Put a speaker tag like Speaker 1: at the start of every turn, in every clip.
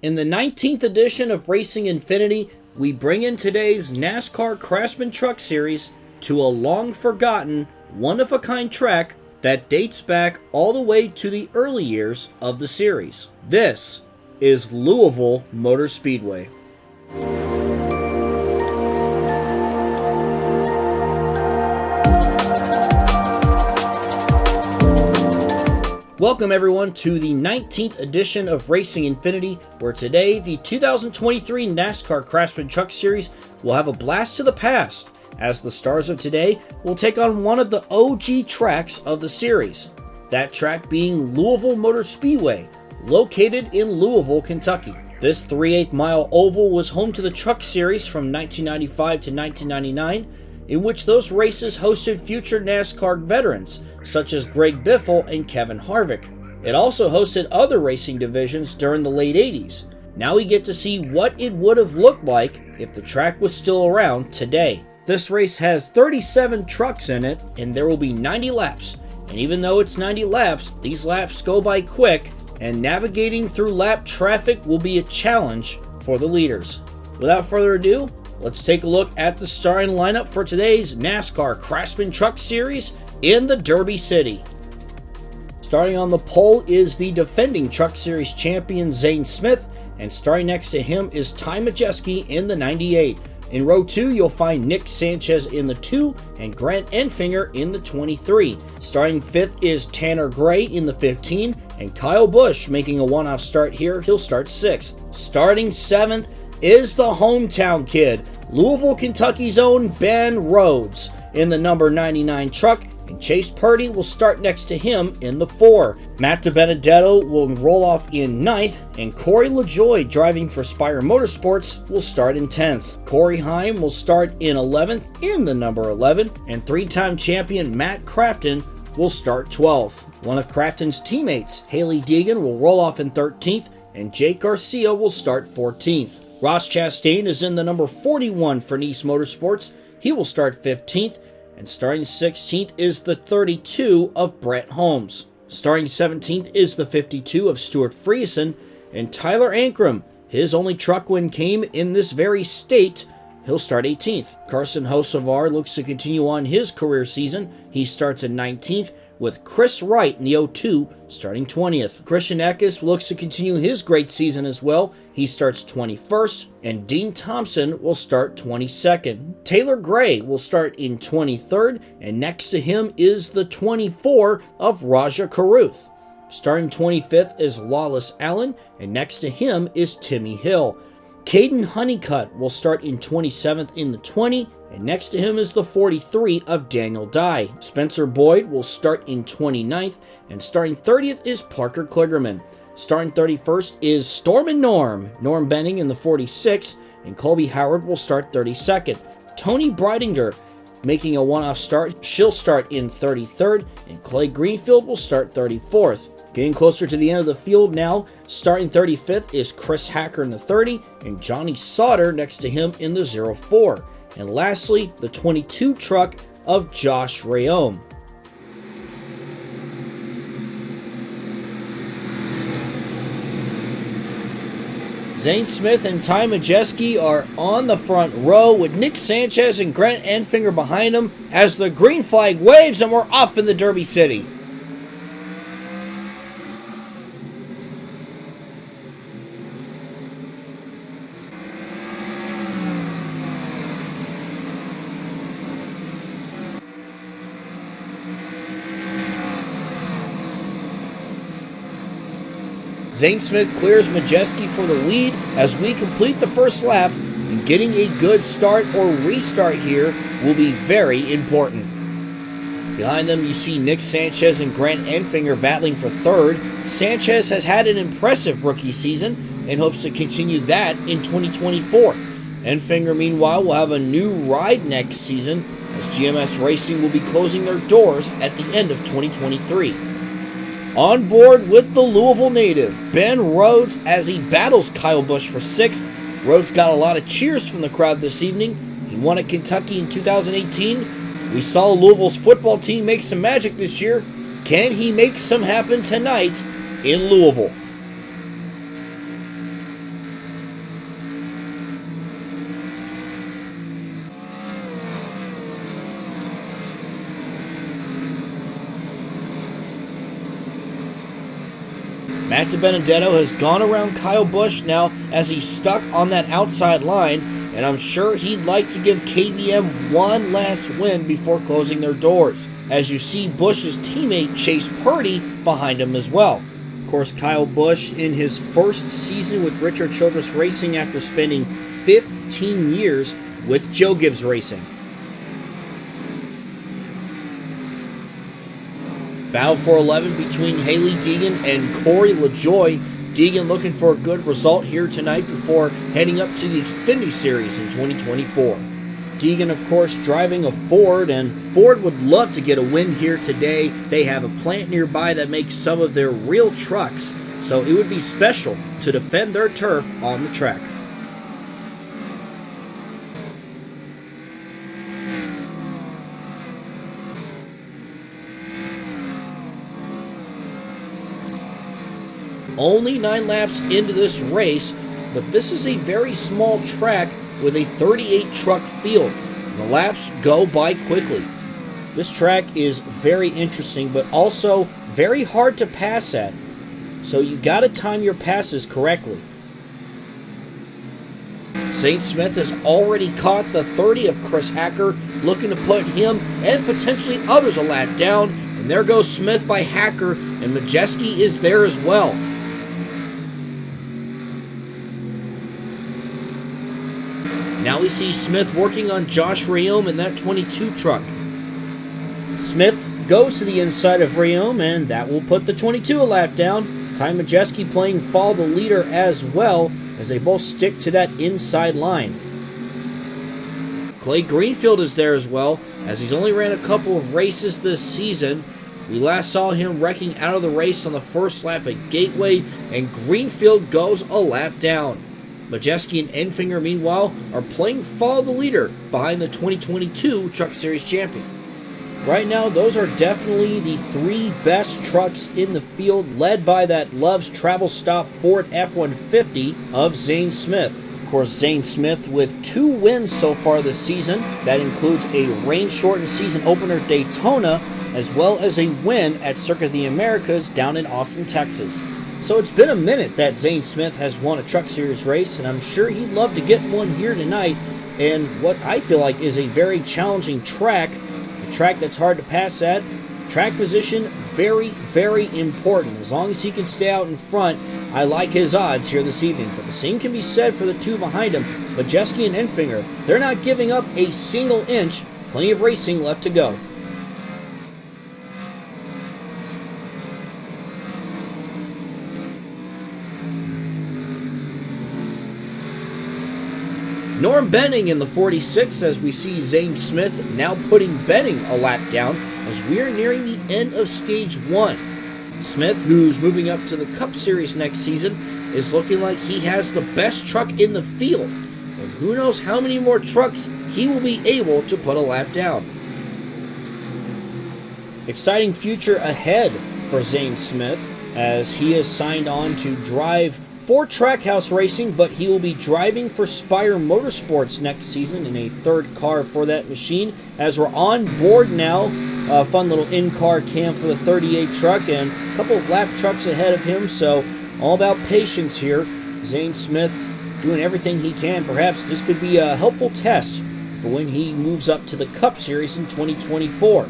Speaker 1: In the 19th edition of Racing Infinity, we bring in today's NASCAR Craftsman Truck Series to a long-forgotten, one-of-a-kind track that dates back all the way to the early years of the series. This is Louisville Motor Speedway. Welcome everyone to the 19th edition of Racing Infinity, where today the 2023 NASCAR Craftsman Truck Series will have a blast to the past, as the stars of today will take on one of the OG tracks of the series. That track being Louisville Motor Speedway, located in Louisville, Kentucky. This 3/8 mile oval was home to the Truck Series from 1995 to 1999, in which those races hosted future NASCAR veterans such as Greg Biffle and Kevin Harvick. It also hosted other racing divisions during the late 80s. Now we get to see what it would have looked like if the track was still around today. This race has 37 trucks in it, and there will be 90 laps. And even though it's 90 laps, these laps go by quick, and navigating through lap traffic will be a challenge for the leaders. Without further ado, let's take a look at the starting lineup for today's NASCAR Craftsman Truck Series in the Derby City. Starting on the pole is the defending Truck Series champion Zane Smith, and starting next to him is Ty Majeski in the 98. In row 2, you'll find Nick Sanchez in the 2 and Grant Enfinger in the 23. Starting 5th is Tanner Gray in the 15, and Kyle Busch making a one-off start here. He'll start 6th. Starting 7th is the hometown kid, Louisville, Kentucky's own Ben Rhodes in the number 99 truck, and Chase Purdy will start next to him in the 4. Matt DiBenedetto will roll off in 9th, and Corey LaJoie, driving for Spire Motorsports, will start in 10th. Corey Heim will start in 11th in the number 11, and three-time champion Matt Crafton will start 12th. One of Crafton's teammates, Haley Deegan, will roll off in 13th, and Jake Garcia will start 14th. Ross Chastain is in the number 41 for Nice Motorsports. He will start 15th, and starting 16th is the 32 of Brett Holmes. Starting 17th is the 52 of Stuart Friesen, and Tyler Ankrum, his only truck win came in this very state. He'll start 18th. Carson Hocevar looks to continue on his career season. He starts at 19th, with Chris Wright in the 02 starting 20th. Christian Eckes looks to continue his great season as well. He starts 21st, and Dean Thompson will start 22nd. Taylor Gray will start in 23rd, and next to him is the 24 of Raja Caruth. Starting 25th is Lawless Allen, and next to him is Timmy Hill. Caden Honeycutt will start in 27th in the 20, and next to him is the 43 of Daniel Dye. Spencer Boyd will start in 29th, and starting 30th is Parker Kligerman. Starting 31st is Storm and Norm Benning in the 46, and Colby Howard will start 32nd. Tony Breidinger making a one-off start. She'll start in 33rd, and Clay Greenfield will start 34th. Getting closer to the end of the field now, starting 35th is Chris Hacker in the 30, and Johnny Sauter next to him in the 04. And lastly, the 22 truck of Josh Rayome. Zane Smith and Ty Majeski are on the front row with Nick Sanchez and Grant Enfinger behind them as the green flag waves and we're off in the Derby City. Zane Smith clears Majeski for the lead as we complete the first lap, and getting a good start or restart here will be very important. Behind them you see Nick Sanchez and Grant Enfinger battling for third. Sanchez has had an impressive rookie season and hopes to continue that in 2024. Enfinger meanwhile will have a new ride next season as GMS Racing will be closing their doors at the end of 2023. On board with the Louisville native, Ben Rhodes, as he battles Kyle Busch for 6th. Rhodes got a lot of cheers from the crowd this evening. He won at Kentucky in 2018. We saw Louisville's football team make some magic this year. Can he make some happen tonight in Louisville? Matt DiBenedetto has gone around Kyle Busch now as he's stuck on that outside line, and I'm sure he'd like to give KBM one last win before closing their doors. As you see Busch's teammate Chase Purdy behind him as well. Of course, Kyle Busch in his first season with Richard Childress Racing after spending 15 years with Joe Gibbs Racing. Battle for 11 between Hailie Deegan and Corey LaJoie. Deegan looking for a good result here tonight before heading up to the Xfinity Series in 2024. Deegan, of course, driving a Ford, and Ford would love to get a win here today. They have a plant nearby that makes some of their real trucks, so it would be special to defend their turf on the track. Only 9 laps into this race, but this is a very small track with a 38 truck field. The laps go by quickly. This track is very interesting, but also very hard to pass at, so you gotta time your passes correctly. Zane Smith has already caught the 30 of Chris Hacker, looking to put him and potentially others a lap down, and there goes Smith by Hacker, and Majeski is there as well. Now we see Smith working on Josh Rayom in that 22 truck. Smith goes to the inside of Rayom, and that will put the 22 a lap down. Ty Majeski playing follow the leader as well, as they both stick to that inside line. Clay Greenfield is there as well, as he's only ran a couple of races this season. We last saw him wrecking out of the race on the first lap at Gateway, and Greenfield goes a lap down. Majeski and Enfinger, meanwhile, are playing follow the leader behind the 2022 Truck Series champion. Right now, those are definitely the 3 best trucks in the field, led by that Love's Travel Stop Ford F-150 of Zane Smith. Of course, Zane Smith with 2 wins so far this season. That includes a rain-shortened season opener Daytona, as well as a win at Circuit of the Americas down in Austin, Texas. So it's been a minute that Zane Smith has won a Truck Series race, and I'm sure he'd love to get one here tonight in what I feel like is a very challenging track, a track that's hard to pass at. Track position, very, very important. As long as he can stay out in front, I like his odds here this evening. But the same can be said for the 2 behind him, Majeski and Enfinger. They're not giving up a single inch. Plenty of racing left to go. Norm Benning in the 46 as we see Zane Smith now putting Benning a lap down as we are nearing the end of Stage 1. Smith, who's moving up to the Cup Series next season, is looking like he has the best truck in the field. And who knows how many more trucks he will be able to put a lap down. Exciting future ahead for Zane Smith as he is signed on to drive for Trackhouse Racing, but he will be driving for Spire Motorsports next season in a 3rd car for that machine. As we're on board now, a fun little in-car cam for the 38 truck and a couple of lap trucks ahead of him, so all about patience here. Zane Smith doing everything he can. Perhaps this could be a helpful test for when he moves up to the Cup Series in 2024.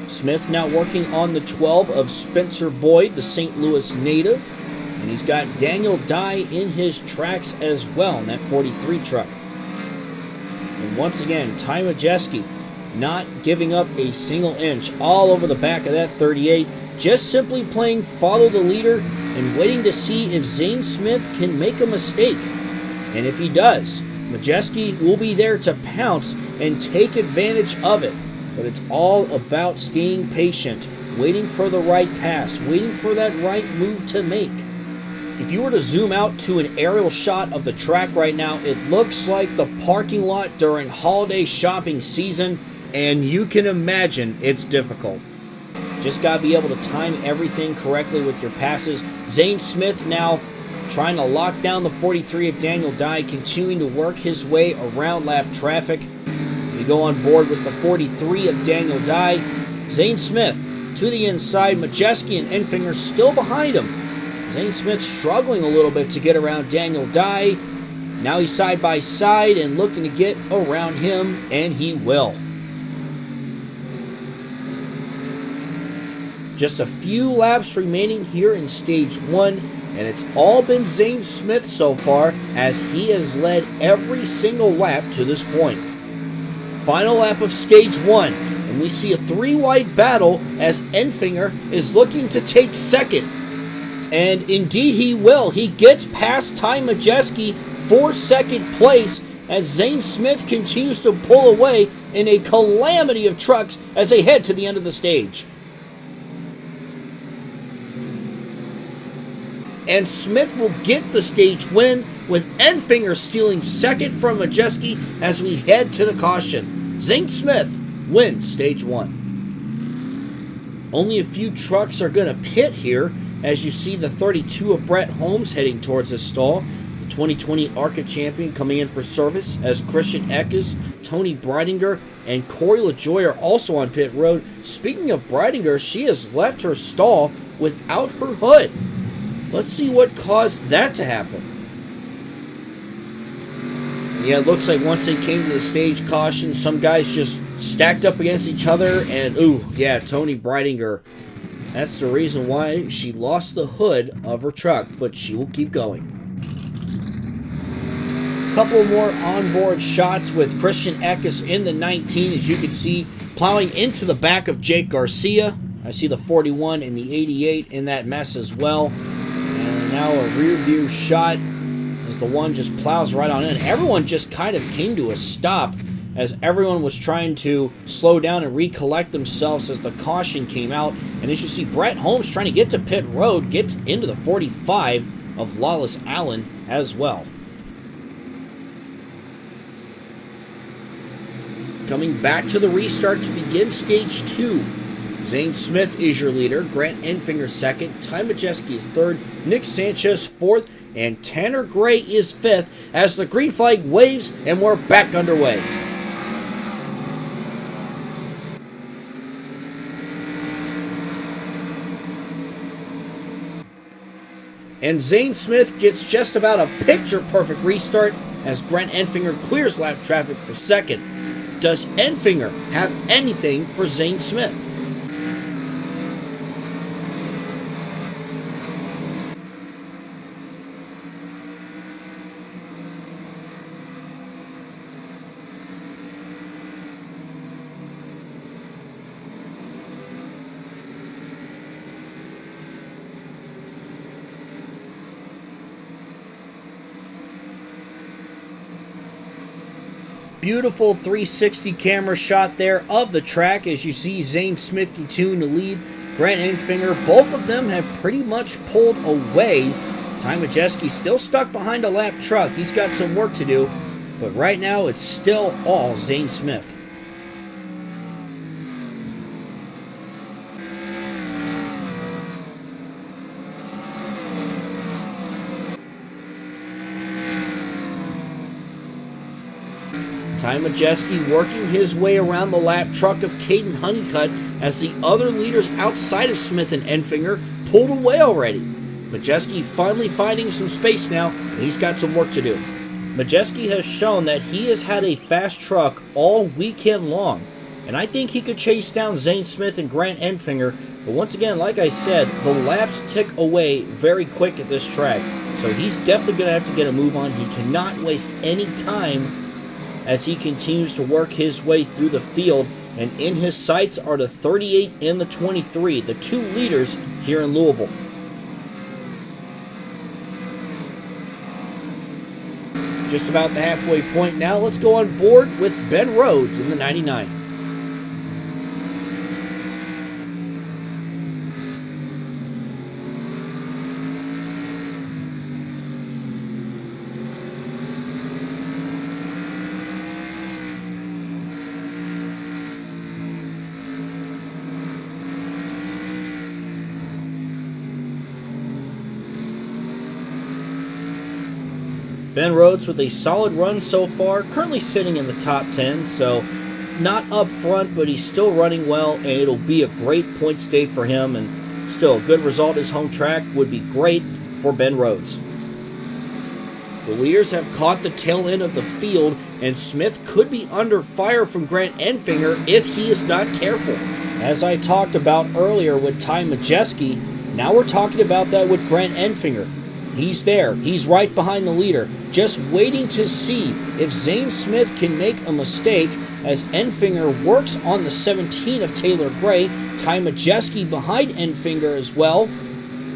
Speaker 1: Smith now working on the 12 of Spencer Boyd, the St. Louis native. And he's got Daniel Dye in his tracks as well in that 43 truck. And once again, Ty Majeski not giving up a single inch all over the back of that 38. Just simply playing follow the leader and waiting to see if Zane Smith can make a mistake. And if he does, Majeski will be there to pounce and take advantage of it. But it's all about staying patient, waiting for the right pass, waiting for that right move to make. If you were to zoom out to an aerial shot of the track right now, it looks like the parking lot during holiday shopping season, and you can imagine it's difficult. Just got to be able to time everything correctly with your passes. Zane Smith now trying to lock down the 43 of Daniel Dye, continuing to work his way around lap traffic. We go on board with the 43 of Daniel Dye. Zane Smith to the inside. Majeski and Enfinger still behind him. Zane Smith struggling a little bit to get around Daniel Dye. Now he's side by side and looking to get around him, and he will. Just a few laps remaining here in Stage 1, and it's all been Zane Smith so far, as he has led every single lap to this point. Final lap of Stage 1, and we see a three-wide battle as Enfinger is looking to take second. And indeed he will. He gets past Ty Majeski for second place as Zane Smith continues to pull away in a calamity of trucks as they head to the end of the stage. And Smith will get the stage win, with Enfinger stealing second from Majeski as we head to the caution. Zane Smith wins Stage 1. Only a few trucks are going to pit here, as you see the 32 of Brett Holmes heading towards his stall. The 2020 ARCA champion coming in for service, as Christian Eckes, Tony Breidinger, and Corey LaJoy are also on pit road. Speaking of Breidinger, she has left her stall without her hood. Let's see what caused that to happen. Yeah, it looks like once they came to the stage caution, some guys just stacked up against each other, and ooh, yeah, Tony Breidinger. That's the reason why she lost the hood of her truck, but she will keep going. Couple more onboard shots with Christian Eckes in the 19, as you can see, plowing into the back of Jake Garcia. I see the 41 and the 88 in that mess as well. And now a rear view shot as the one just plows right on in. Everyone just kind of came to a stop as everyone was trying to slow down and recollect themselves as the caution came out. And as you see, Brett Holmes trying to get to pit road, gets into the 45 of Lawless Allen as well. Coming back to the restart to begin Stage 2. Zane Smith is your leader, Grant Enfinger second, Ty Majeski is third, Nick Sanchez fourth, and Tanner Gray is fifth as the green flag waves and we're back underway. And Zane Smith gets just about a picture-perfect restart as Grant Enfinger clears lap traffic for second. Does Enfinger have anything for Zane Smith? Beautiful 360 camera shot there of the track as you see Zane Smith continue to lead. Grant Enfinger, both of them have pretty much pulled away. Ty Majeski still stuck behind a lap truck. He's got some work to do, but right now it's still all Zane Smith. Ty Majeski working his way around the lap truck of Caden Honeycutt as the other leaders outside of Smith and Enfinger pulled away already. Majeski finally finding some space now, and he's got some work to do. Majeski has shown that he has had a fast truck all weekend long, and I think he could chase down Zane Smith and Grant Enfinger, but once again, like I said, the laps tick away very quick at this track, so he's definitely going to have to get a move on. He cannot waste any time as he continues to work his way through the field, and in his sights are the 38 and the 23, the two leaders here in Louisville. Just about the halfway point now. Let's go on board with Ben Rhodes in the 99. Ben Rhodes with a solid run so far, currently sitting in the top 10, so not up front, but he's still running well, and it'll be a great points day for him. And still, a good result at his home track would be great for Ben Rhodes. The leaders have caught the tail end of the field, and Smith could be under fire from Grant Enfinger if he is not careful. As I talked about earlier with Ty Majeski, now we're talking about that with Grant Enfinger. He's there. He's right behind the leader, just waiting to see if Zane Smith can make a mistake as Enfinger works on the 17 of Taylor Gray. Ty Majeski behind Enfinger as well.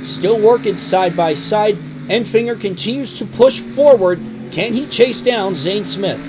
Speaker 1: Still working side by side. Enfinger continues to push forward. Can he chase down Zane Smith?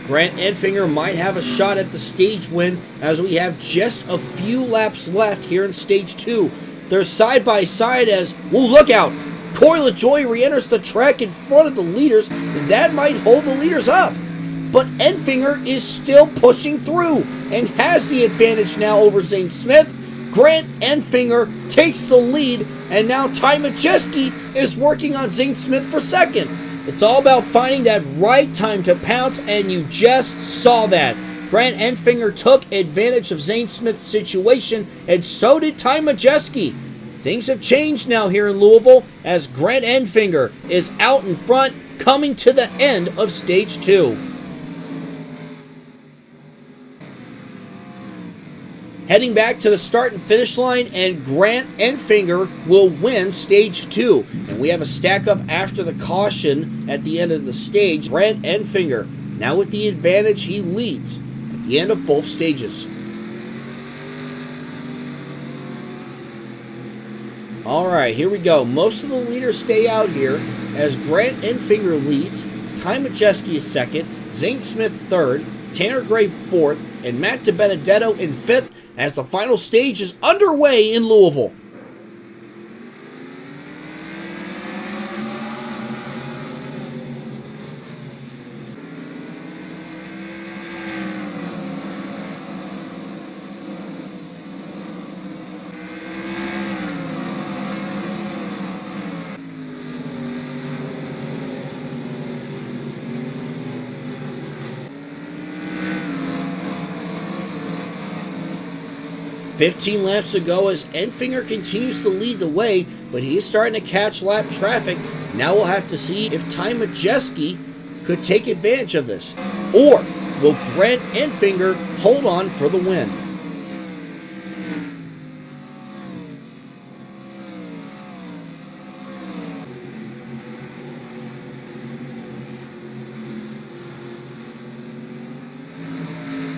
Speaker 1: Grant Enfinger might have a shot at the stage win as we have just a few laps left here in stage 2. They're side by side as, whoa, look out! Corey LaJoie re-enters the track in front of the leaders, and that might hold the leaders up. But Enfinger is still pushing through and has the advantage now over Zane Smith. Grant Enfinger takes the lead, and now Ty Majeski is working on Zane Smith for second. It's all about finding that right time to pounce, and you just saw that. Grant Enfinger took advantage of Zane Smith's situation, and so did Ty Majeski. Things have changed now here in Louisville as Grant Enfinger is out in front, coming to the end of stage 2. Heading back to the start and finish line, and Grant Enfinger will win stage 2. And we have a stack up after the caution at the end of the stage. Grant Enfinger, now with the advantage, he leads at the end of both stages. Alright, here we go. Most of the leaders stay out here as Grant Enfinger leads. Ty Majeski is second, Zane Smith third, Tanner Gray fourth, and Matt DiBenedetto in fifth as the final stage is underway in Louisville. "15 laps to go as Enfinger continues to lead the way, but he is starting to catch lap traffic. Now we'll have to see if Ty Majeski could take advantage of this. Or will Grant Enfinger hold on for the win?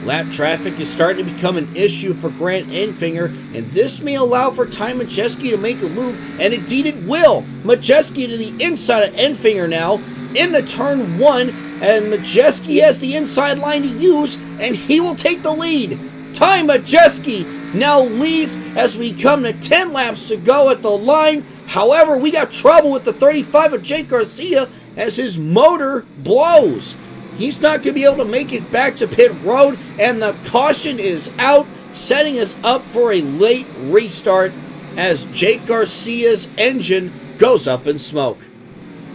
Speaker 1: Lap traffic is starting to become an issue for Grant Enfinger, and this may allow for Ty Majeski to make a move, and indeed it will. Majeski to the inside of Enfinger now, into turn 1, and Majeski has the inside line to use, and he will take the lead. Ty Majeski now leads as we come to 10 laps to go at the line. However, we got trouble with the 35 of Jake Garcia as his motor blows. He's not going to be able to make it back to pit road, and the caution is out, setting us up for a late restart as Jake Garcia's engine goes up in smoke.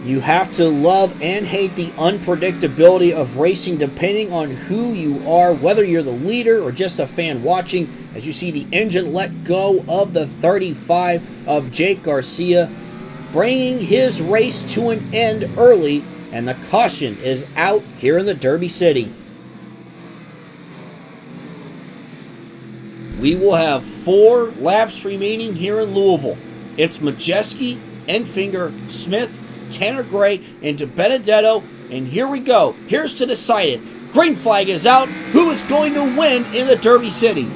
Speaker 1: You have to love and hate the unpredictability of racing depending on who you are, whether you're the leader or just a fan watching, as you see the engine let go of the 35 of Jake Garcia, bringing his race to an end early, and the caution is out here in the Derby City. We will have 4 laps remaining here in Louisville. It's Majeski, Enfinger, Smith, Tanner Gray, and DiBenedetto, and here we go. Here's to decide it. Green flag is out. Who is going to win in the Derby City?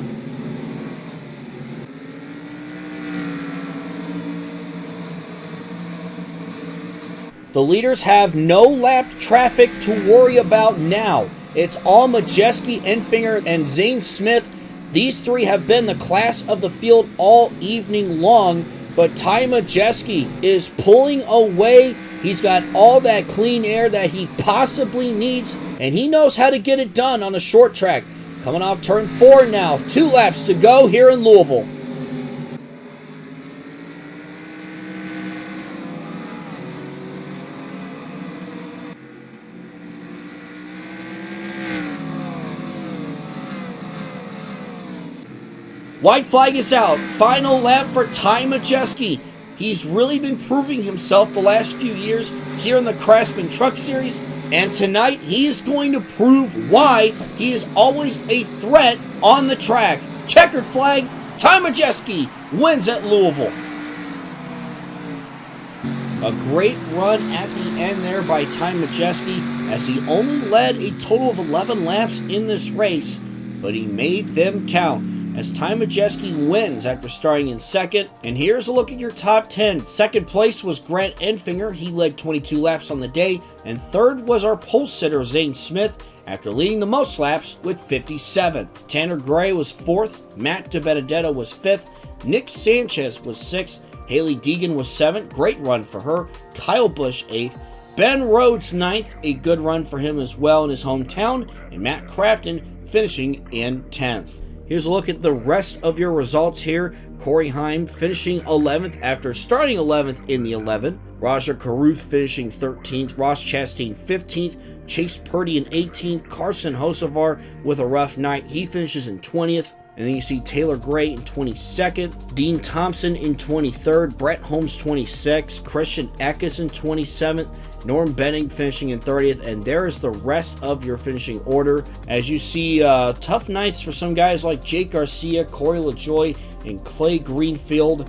Speaker 1: The leaders have no lap traffic to worry about now. It's all Majeski, Enfinger, and Zane Smith. These 3 have been the class of the field all evening long, but Ty Majeski is pulling away. He's got all that clean air that he possibly needs, and he knows how to get it done on a short track. Coming off turn 4 now. 2 laps to go here in Louisville. White flag is out. Final lap for Ty Majeski. He's really been proving himself the last few years here in the Craftsman Truck Series, and tonight he is going to prove why he is always a threat on the track. Checkered flag, Ty Majeski wins at Louisville. A great run at the end there by Ty Majeski, as he only led a total of 11 laps in this race, but he made them count, as Ty Majeski wins after starting in second. And here's a look at your top 10. Second place was Grant Enfinger. He led 22 laps on the day. And third was our pole sitter, Zane Smith, after leading the most laps with 57. Tanner Gray was fourth. Matt DiBenedetto was fifth. Nick Sanchez was sixth. Haley Deegan was seventh. Great run for her. Kyle Busch eighth. Ben Rhodes ninth. A good run for him as well in his hometown. And Matt Crafton finishing in 10th. Here's a look at the rest of your results here. Corey Heim finishing 11th after starting 11th in the 11. Raja Caruth finishing 13th. Ross Chastain 15th. Chase Purdy in 18th. Carson Hocevar with a rough night. He finishes in 20th. And then you see Taylor Gray in 22nd. Dean Thompson in 23rd. Brett Holmes 26th. Christian Eckes in 27th. Norm Benning finishing in 30th, and there is the rest of your finishing order. As you see, tough nights for some guys like Jake Garcia, Corey LaJoie, and Clay Greenfield.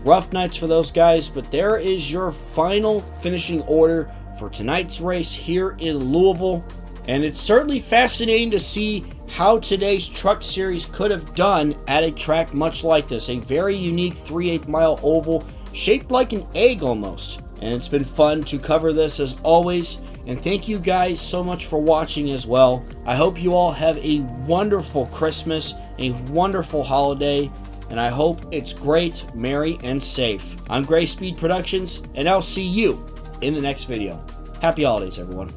Speaker 1: Rough nights for those guys, but there is your final finishing order for tonight's race here in Louisville. And it's certainly fascinating to see how today's Truck Series could have done at a track much like this. A very unique 3/8 mile oval, shaped like an egg almost. And it's been fun to cover this as always. And thank you guys so much for watching as well. I hope you all have a wonderful Christmas, a wonderful holiday, and I hope it's great, merry, and safe. I'm GraySpeed Productions, and I'll see you in the next video. Happy holidays, everyone.